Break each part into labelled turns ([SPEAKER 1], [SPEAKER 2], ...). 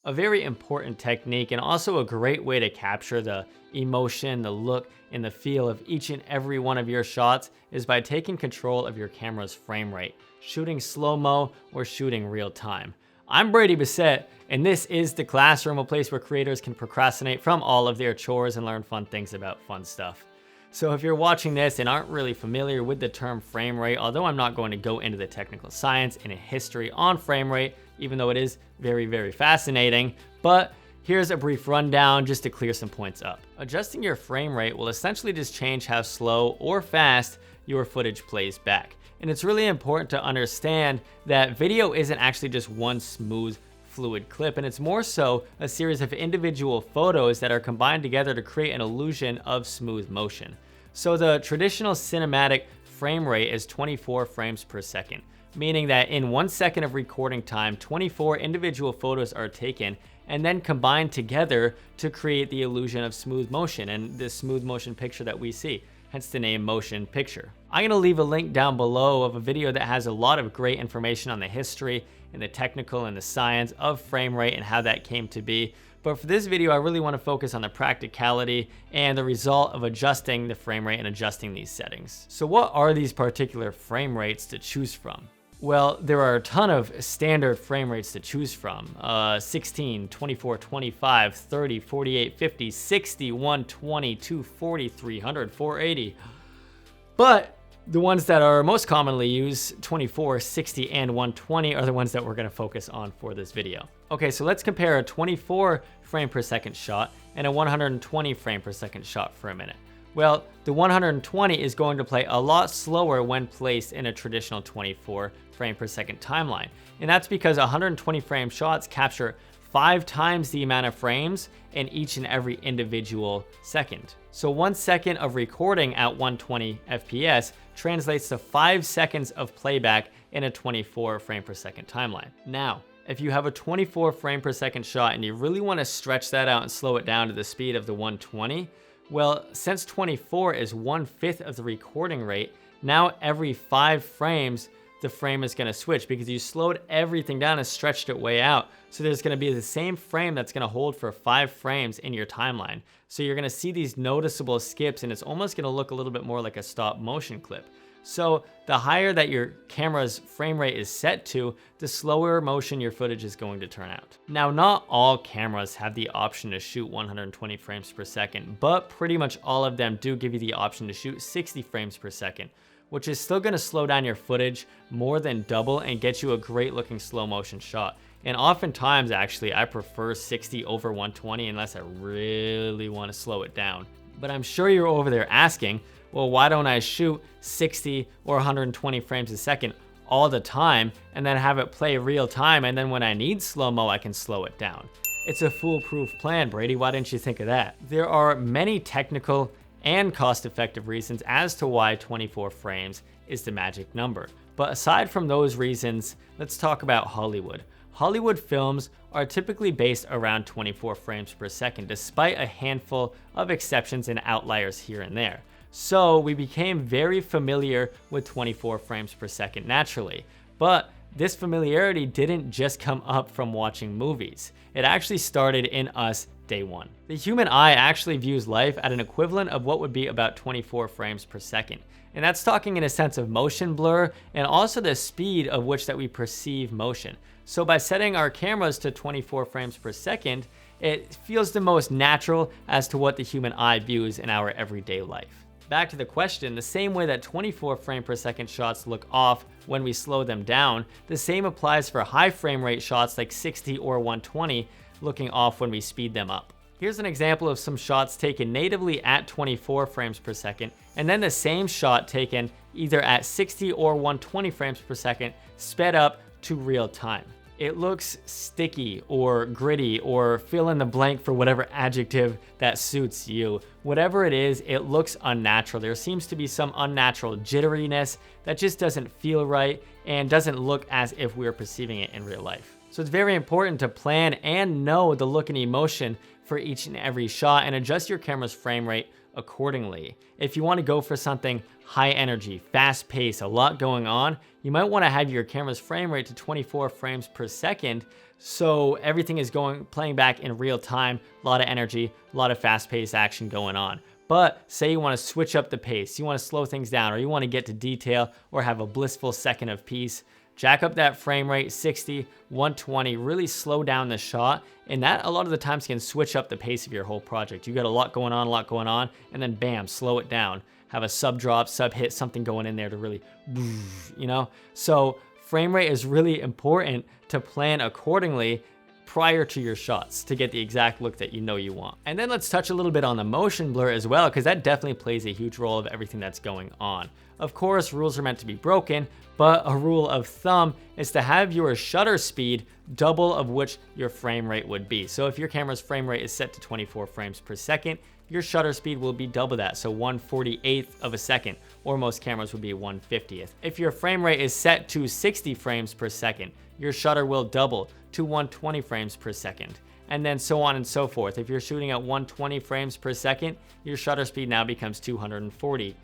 [SPEAKER 1] A very important technique and also a great way to capture the emotion, the look, and the feel of each and every one of your shots is by taking control of your camera's frame rate, shooting slow-mo or shooting real time. I'm Brady Bissett, and this is The Classroom, a place where creators can procrastinate from all of their chores and learn fun things about fun stuff. So if you're watching this and aren't really familiar with the term frame rate, although I'm not going to go into the technical science and a history on frame rate, even though it is very, very fascinating, but here's a brief rundown just to clear some points up. Adjusting your frame rate will essentially just change how slow or fast your footage plays back. And it's really important to understand that video isn't actually just one smooth, fluid clip, and it's more so a series of individual photos that are combined together to create an illusion of smooth motion. So the traditional cinematic frame rate is 24 frames per second, meaning that in 1 second of recording time, 24 individual photos are taken and then combined together to create the illusion of smooth motion and this smooth motion picture that we see, hence the name motion picture. I'm gonna leave a link down below of a video that has a lot of great information on the history and the technical and the science of frame rate and how that came to be. But for this video, I really want to focus on the practicality and the result of adjusting the frame rate and adjusting these settings. So what are these particular frame rates to choose from? Well, there are a ton of standard frame rates to choose from. 16, 24, 25, 30, 48, 50, 60, 120, 240, 300, 480. But the ones that are most commonly used, 24, 60, and 120, are the ones that we're going to focus on for this video. Okay, so let's compare a 24 frame per second shot and a 120 frame per second shot for a minute. Well, the 120 is going to play a lot slower when placed in a traditional 24 frame per second timeline. And that's because 120 frame shots capture 5 times the amount of frames in each and every individual second. So 1 second of recording at 120 FPS translates to 5 seconds of playback in a 24 frame per second timeline. Now, if you have a 24 frame per second shot and you really want to stretch that out and slow it down to the speed of the 120, well, since 24 is 1/5 of the recording rate, now every 5 frames, the frame is going to switch because you slowed everything down and stretched it way out. So there's going to be the same frame that's going to hold for 5 frames in your timeline. So you're going to see these noticeable skips and it's almost going to look a little bit more like a stop motion clip. So the higher that your camera's frame rate is set to, the slower motion your footage is going to turn out. Now, not all cameras have the option to shoot 120 frames per second, but pretty much all of them do give you the option to shoot 60 frames per second, which is still gonna slow down your footage more than double and get you a great looking slow motion shot. And oftentimes, actually, I prefer 60 over 120 unless I really wanna slow it down. But I'm sure you're over there asking, well, why don't I shoot 60 or 120 frames a second all the time and then have it play real time, and then when I need slow-mo, I can slow it down? It's a foolproof plan, Brady. Why didn't you think of that? There are many technical and cost-effective reasons as to why 24 frames is the magic number. But aside from those reasons, let's talk about Hollywood. Hollywood films are typically based around 24 frames per second, despite a handful of exceptions and outliers here and there. So we became very familiar with 24 frames per second naturally. But this familiarity didn't just come up from watching movies. It actually started in us day one. The human eye actually views life at an equivalent of what would be about 24 frames per second. And that's talking in a sense of motion blur and also the speed of which that we perceive motion. So by setting our cameras to 24 frames per second, it feels the most natural as to what the human eye views in our everyday life. Back to the question, the same way that 24 frame per second shots look off when we slow them down, the same applies for high frame rate shots like 60 or 120 looking off when we speed them up. Here's an example of some shots taken natively at 24 frames per second, and then the same shot taken either at 60 or 120 frames per second sped up to real time. It looks sticky or gritty or fill in the blank for whatever adjective that suits you. Whatever it is, it looks unnatural. There seems to be some unnatural jitteriness that just doesn't feel right and doesn't look as if we were perceiving it in real life. So it's very important to plan and know the look and emotion for each and every shot and adjust your camera's frame rate accordingly. If you want to go for something high energy, fast pace, a lot going on, you might want to have your camera's frame rate to 24 frames per second, so everything is playing back in real time, a lot of energy, a lot of fast paced action going on. But say you want to switch up the pace, you want to slow things down, or you want to get to detail or have a blissful second of peace, jack up that frame rate, 60, 120, really slow down the shot, and that a lot of the times can switch up the pace of your whole project. You got a lot going on, and then bam, slow it down. Have a sub drop, sub hit, something going in there to really, you know? So frame rate is really important to plan accordingly prior to your shots to get the exact look that you know you want. And then let's touch a little bit on the motion blur as well, because that definitely plays a huge role of everything that's going on. Of course, rules are meant to be broken, but a rule of thumb is to have your shutter speed double of which your frame rate would be. So if your camera's frame rate is set to 24 frames per second, your shutter speed will be double that, so 1/48th of a second, or most cameras would be 1/50th. If your frame rate is set to 60 frames per second, your shutter will double to 120 frames per second, and then so on and so forth. If you're shooting at 120 frames per second, your shutter speed now becomes 240th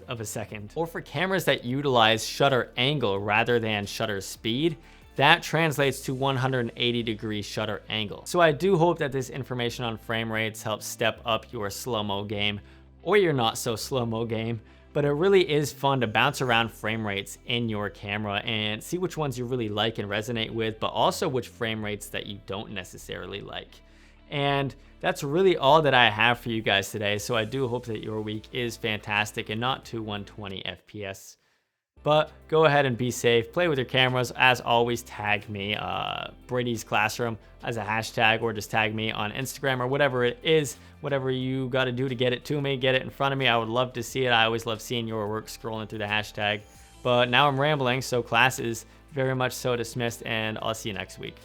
[SPEAKER 1] of a second. Or for cameras that utilize shutter angle rather than shutter speed, that translates to 180-degree shutter angle. So I do hope that this information on frame rates helps step up your slow-mo game or your not so slow-mo game, but it really is fun to bounce around frame rates in your camera and see which ones you really like and resonate with, but also which frame rates that you don't necessarily like. And that's really all that I have for you guys today. So I do hope that your week is fantastic and not to 120 FPS. But go ahead and be safe, play with your cameras. As always, tag me, Brady's Classroom, as a hashtag, or just tag me on Instagram or whatever it is, whatever you got to do to get it to me, get it in front of me. I would love to see it. I always love seeing your work scrolling through the hashtag. But now I'm rambling, so class is very much so dismissed, and I'll see you next week.